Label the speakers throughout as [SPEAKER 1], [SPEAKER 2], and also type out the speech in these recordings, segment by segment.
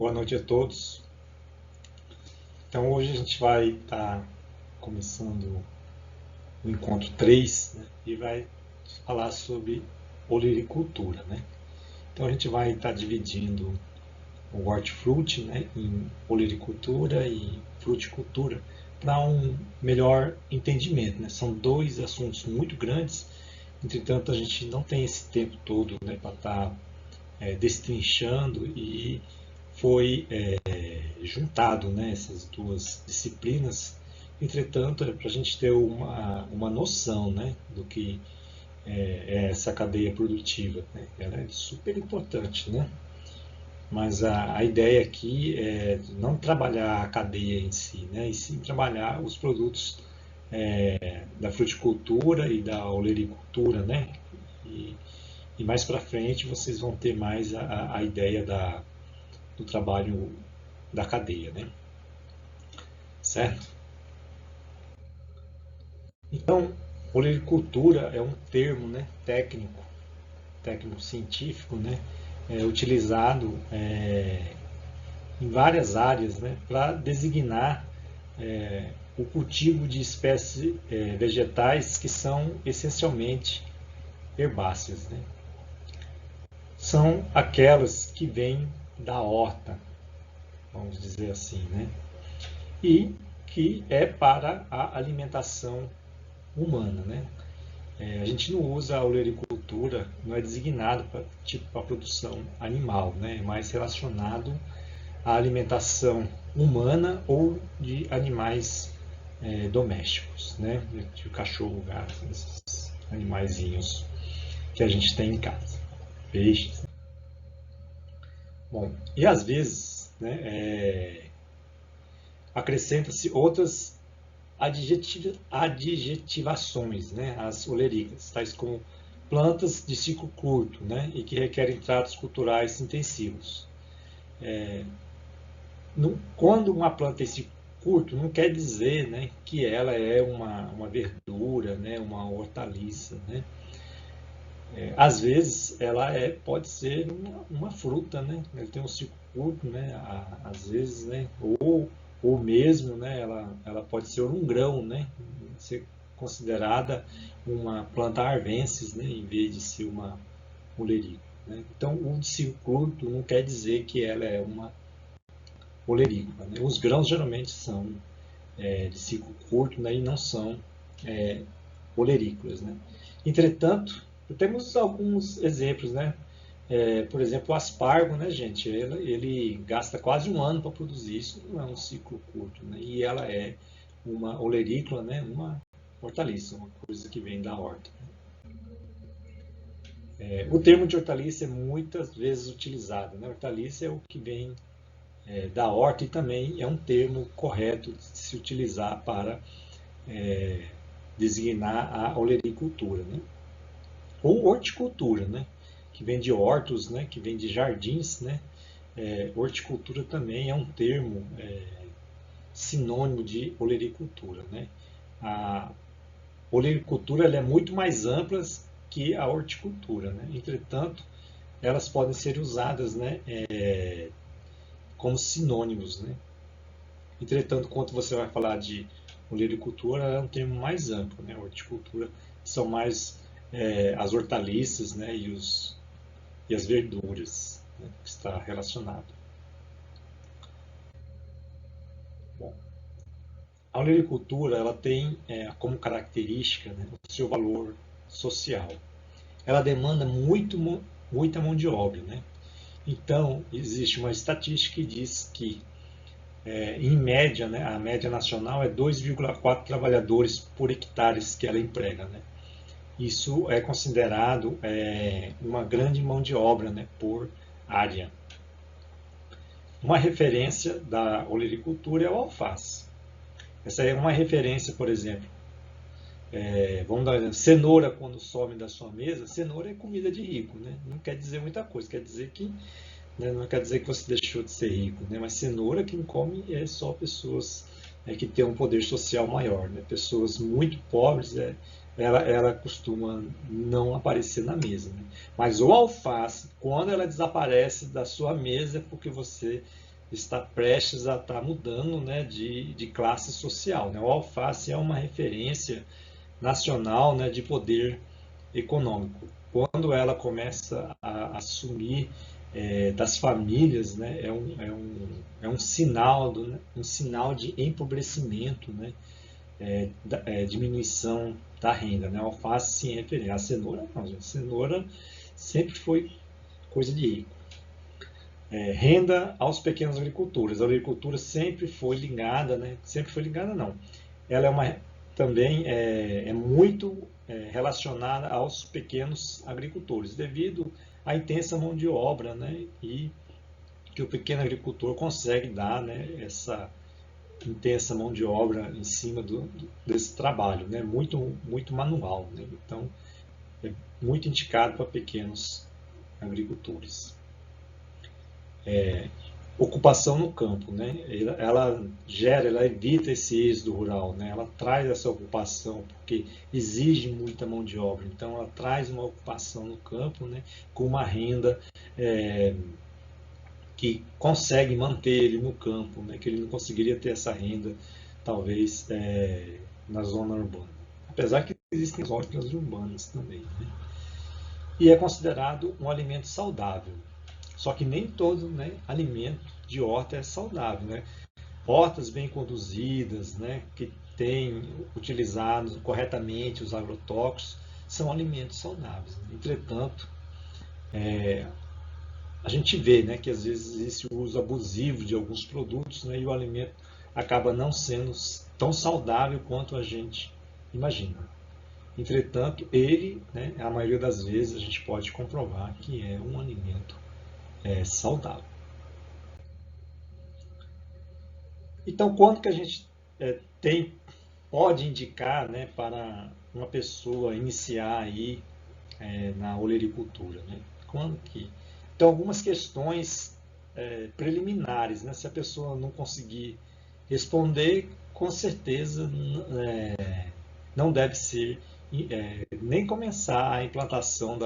[SPEAKER 1] Boa noite a todos. Então hoje a gente vai estar começando o encontro 3, né, e vai falar sobre olericultura, né? Então a gente vai estar dividindo o hortifruti, né, em olericultura e fruticultura para um melhor entendimento, né? São dois assuntos muito grandes, entretanto a gente não tem esse tempo todo, né, para estar destrinchando e foi juntado, né, essas duas disciplinas. Entretanto, para a gente ter uma noção, né, do que é essa cadeia produtiva, né? Ela é super importante, né? Mas a ideia aqui é não trabalhar a cadeia em si, né, e sim trabalhar os produtos da fruticultura e da olericultura, né? E, e mais para frente vocês vão ter mais a ideia do trabalho da cadeia, né? Certo? Então, olericultura é um termo, né, técnico científico, né, utilizado em várias áreas, né, para designar o cultivo de espécies vegetais que são essencialmente herbáceas, né? São aquelas que vêm da horta, vamos dizer assim, né? E que é para a alimentação humana, né? A gente não usa a olericultura, não é designado para tipo a produção animal, né? É mais relacionado à alimentação humana ou de animais domésticos, né? De cachorro, gato, esses animaizinhos que a gente tem em casa, peixes. Bom, e às vezes, né, acrescenta-se outras adjetivações, né, as olericas, tais como plantas de ciclo curto, né, e que requerem tratos culturais intensivos. Quando uma planta tem ciclo curto, não quer dizer, né, que ela é uma verdura, né, uma hortaliça, né? Às vezes ela pode ser uma fruta, né? Ela tem um ciclo curto, né? Às vezes, né? Ou mesmo, né? Ela pode ser um grão, né? Ser considerada uma planta arvensis, né? Em vez de ser uma olerica, né? Então, o de ciclo curto não quer dizer que ela é uma olerica, né? Os grãos geralmente são de ciclo curto, né? E não são olerícolas, né? Entretanto, temos alguns exemplos, né? Por exemplo, o aspargo, né, gente? Ele gasta quase um ano para produzir, isso não é um ciclo curto, né? E ela é uma olerícola, né? Uma hortaliça, uma coisa que vem da horta. O termo de hortaliça é muitas vezes utilizado, né? Hortaliça é o que vem da horta e também é um termo correto de se utilizar para designar a olericultura, né? Ou horticultura, né? Que vem de hortos, né? Que vem de jardins, né? Horticultura também é um termo sinônimo de olericultura, né? A olericultura ela é muito mais ampla que a horticultura, né? Entretanto, elas podem ser usadas, né, como sinônimos, né? Entretanto, quando você vai falar de olericultura, é um termo mais amplo, né? Horticultura são mais as hortaliças, né, e as verduras, né, que está relacionado. Bom, a olericultura ela tem como característica, né, o seu valor social. Ela demanda muita mão de obra, né? Então, existe uma estatística que diz que, em média, né, a média nacional é 2,4 trabalhadores por hectare que ela emprega, né? Isso é considerado uma grande mão de obra, né, por área. Uma referência da olericultura é o alface. Essa é uma referência, por exemplo. Vamos dar cenoura quando some da sua mesa. Cenoura é comida de rico, né? Não quer dizer muita coisa, quer dizer que, né, não quer dizer que você deixou de ser rico, né? Mas cenoura quem come é só pessoas que têm um poder social maior, né? Pessoas muito pobres, ela costuma não aparecer na mesa, né? Mas o alface, quando ela desaparece da sua mesa, é porque você está prestes a estar mudando, né, de classe social, né? O alface é uma referência nacional, né, de poder econômico. Quando ela começa a assumir das famílias, né, é um sinal, um sinal de empobrecimento, né, diminuição da renda. Né? A alface sim é referência. A cenoura não, gente. A cenoura sempre foi coisa de rico. Renda aos pequenos agricultores. A agricultura sempre foi ligada, né? Sempre foi ligada não. Ela também é muito relacionada aos pequenos agricultores, devido à intensa mão de obra, né? E que o pequeno agricultor consegue dar, né? Essa intensa mão de obra em cima desse trabalho, né? Muito manual, né? Então, é muito indicado para pequenos agricultores. Ocupação no campo, né? Ela evita esse êxodo rural, né? Ela traz essa ocupação porque exige muita mão de obra. Então, ela traz uma ocupação no campo, né? Com uma renda que consegue manter ele no campo, né? Que ele não conseguiria ter essa renda, talvez, na zona urbana. Apesar que existem zonas urbanas também, né? E é considerado um alimento saudável. Só que nem todo, né, alimento de horta é saudável, né? Hortas bem conduzidas, né, que têm utilizado corretamente os agrotóxicos, são alimentos saudáveis. Entretanto, a gente vê, né, que às vezes existe o uso abusivo de alguns produtos, né, e o alimento acaba não sendo tão saudável quanto a gente imagina. Entretanto, ele, né, a maioria das vezes, a gente pode comprovar que é um alimento saudável. Então, quando que a gente pode indicar, né, para uma pessoa iniciar aí na olericultura, né? Quando que? Então, algumas questões preliminares, né? Se a pessoa não conseguir responder, com certeza não deve ser nem começar a implantação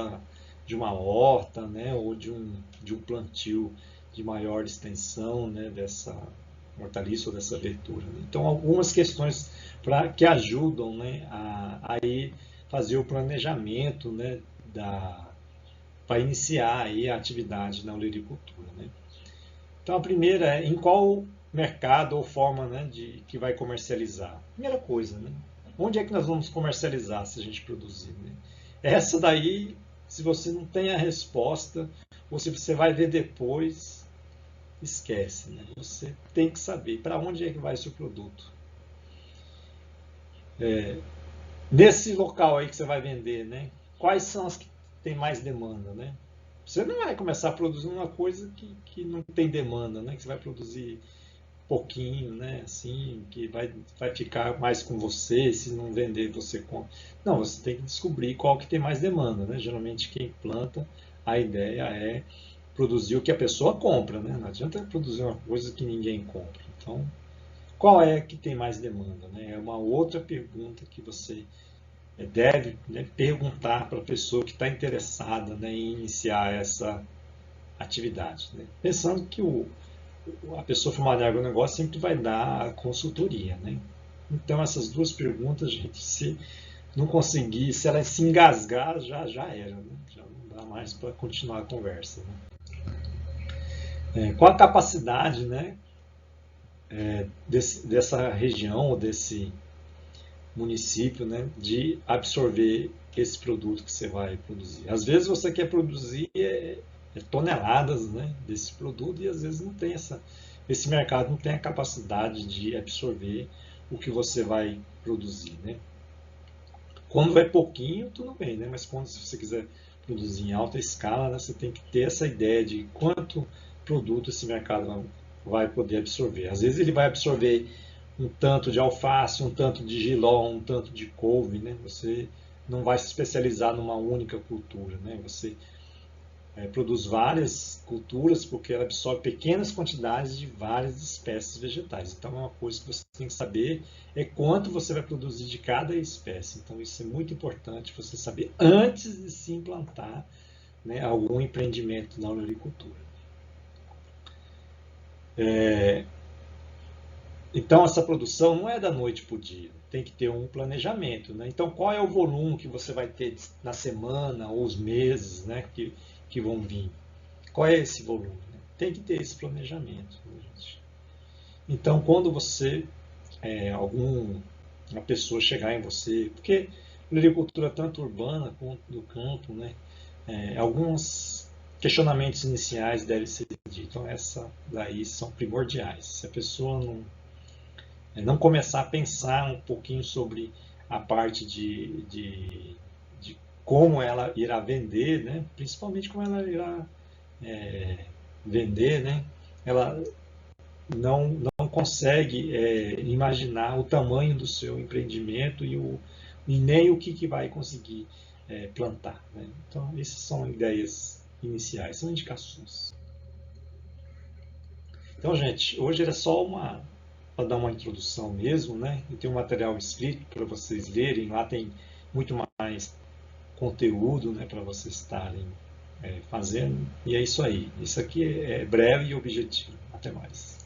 [SPEAKER 1] de uma horta, né? Ou de um plantio de maior extensão, né? Dessa hortaliça ou dessa verdura. Né? Então, algumas questões que ajudam, né, a ir fazer o planejamento, né, para iniciar aí a atividade na olericultura. Né? Então, a primeira é em qual mercado ou forma, né, que vai comercializar. Primeira coisa, né? Onde é que nós vamos comercializar se a gente produzir? Né? Essa daí, se você não tem a resposta, ou se você vai ver depois, esquece. Né? Você tem que saber para onde é que vai o seu produto. Nesse local aí que você vai vender, né? Quais são as que tem mais demanda, né? Você não vai começar a produzir uma coisa que não tem demanda, né? Que você vai produzir pouquinho, né? Assim, que vai ficar mais com você, se não vender você compra. Não, você tem que descobrir qual que tem mais demanda, né? Geralmente quem planta, a ideia é produzir o que a pessoa compra, né? Não adianta produzir uma coisa que ninguém compra. Então, qual é que tem mais demanda, né? É uma outra pergunta que você deve, né, perguntar para a pessoa que está interessada, né, em iniciar essa atividade. Né? Pensando que a pessoa formada em agronegócio sempre vai dar consultoria. Né? Então, essas duas perguntas, gente, se não conseguir, se ela se engasgar, já era. Né? Já não dá mais para continuar a conversa. Né? Qual a capacidade, né, dessa região ou desse município, né, de absorver esse produto que você vai produzir. Às vezes você quer produzir toneladas, né, desse produto e às vezes não tem esse mercado não tem a capacidade de absorver o que você vai produzir, né? Quando é pouquinho, tudo bem, né? Mas quando se você quiser produzir em alta escala, né, você tem que ter essa ideia de quanto produto esse mercado vai poder absorver. Às vezes ele vai absorver um tanto de alface, um tanto de jiló, um tanto de couve, né? Você não vai se especializar numa única cultura, né? Você produz várias culturas porque ela absorve pequenas quantidades de várias espécies vegetais. Então, é uma coisa que você tem que saber é quanto você vai produzir de cada espécie. Então, isso é muito importante você saber antes de se implantar, né, algum empreendimento na agricultura. Então, essa produção não é da noite para o dia, tem que ter um planejamento, né? Então, qual é o volume que você vai ter na semana ou os meses, né, que vão vir? Qual é esse volume? Tem que ter esse planejamento, né, gente? Então, quando uma pessoa chegar em você, porque a agricultura tanto urbana quanto do campo, né, alguns questionamentos iniciais devem ser ditos. Então, essa daí são primordiais. Se a pessoa não começar a pensar um pouquinho sobre a parte de como ela irá vender, né, principalmente como ela irá vender, né, ela não consegue imaginar o tamanho do seu empreendimento e nem o que vai conseguir plantar, né? Então, essas são ideias iniciais, são indicações. Então, gente, hoje era só para dar uma introdução mesmo, né? E tem um material escrito para vocês lerem, lá tem muito mais conteúdo, né, para vocês estarem fazendo. E é isso aí. Isso aqui é breve e objetivo. Até mais.